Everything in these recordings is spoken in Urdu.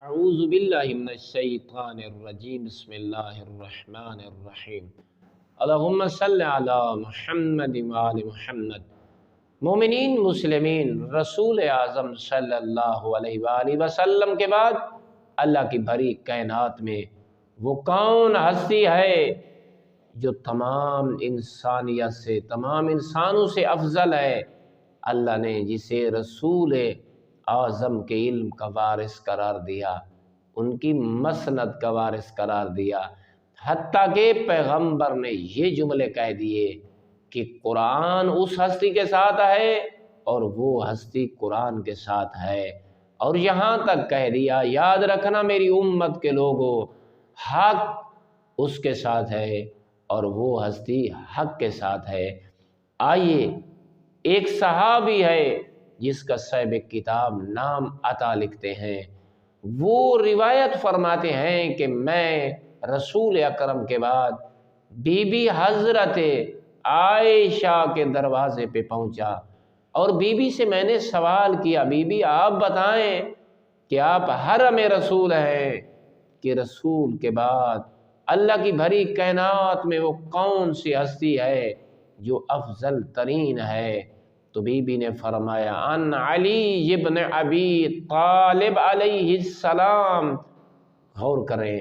اعوذ باللہ من الشیطان الرجیم بسم اللہ الرحمن الرحیم اللہم صلی علی محمد وآل محمد۔ مومنین مسلمین، رسول اعظم صلی اللہ علیہ وآلہ وسلم کے بعد اللہ کی بھری کائنات میں وہ کون ہستی ہے جو تمام انسانیت سے، تمام انسانوں سے افضل ہے؟ اللہ نے جسے رسول اعظم کے علم کا وارث قرار دیا، ان کی مسند کا وارث قرار دیا، حتیٰ کہ پیغمبر نے یہ جملے کہہ دیے کہ قرآن اس ہستی کے ساتھ ہے اور وہ ہستی قرآن کے ساتھ ہے، اور یہاں تک کہہ دیا یاد رکھنا میری امت کے لوگوں، حق اس کے ساتھ ہے اور وہ ہستی حق کے ساتھ ہے۔ آئیے، ایک صحابی ہے جس کا صاحب کتاب نام عطا لکھتے ہیں، وہ روایت فرماتے ہیں کہ میں رسول اکرم کے بعد بی بی حضرت عائشہ کے دروازے پہ پہنچا اور بی بی سے میں نے سوال کیا، بی بی آپ بتائیں کہ آپ حرم رسول ہیں کہ رسول کے بعد اللہ کی بھری کائنات میں وہ کون سی ہستی ہے جو افضل ترین ہے؟ تو بی بی نے فرمایا ان علی ابن ابی طالب علیہ السلام۔ غور کریں،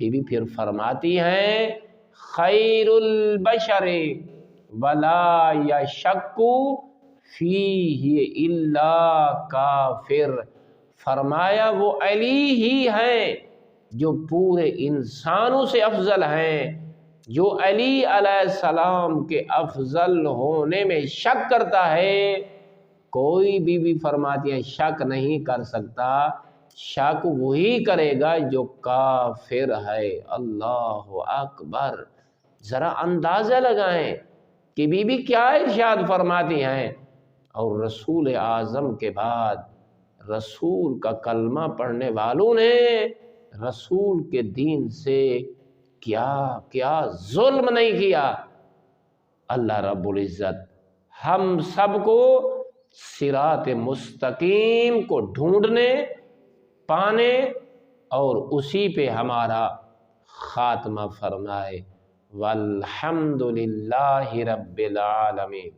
بی بی پھر فرماتی ہیں خیر البشر ولا یشک فیہ الا کافر۔ فرمایا وہ علی ہی ہیں جو پورے انسانوں سے افضل ہیں، جو علی علیہ السلام کے افضل ہونے میں شک کرتا ہے، کوئی بھی فرماتی ہے شک نہیں کر سکتا، شک وہی کرے گا جو کافر ہے۔ اللہ اکبر! ذرا اندازہ لگائیں کہ بی بی کیا ارشاد فرماتی ہیں، اور رسول اعظم کے بعد رسول کا کلمہ پڑھنے والوں نے رسول کے دین سے کیا ظلم نہیں کیا۔ اللہ رب العزت ہم سب کو صراط مستقیم کو ڈھونڈنے، پانے اور اسی پہ ہمارا خاتمہ فرمائے۔ والحمد للہ رب العالمین۔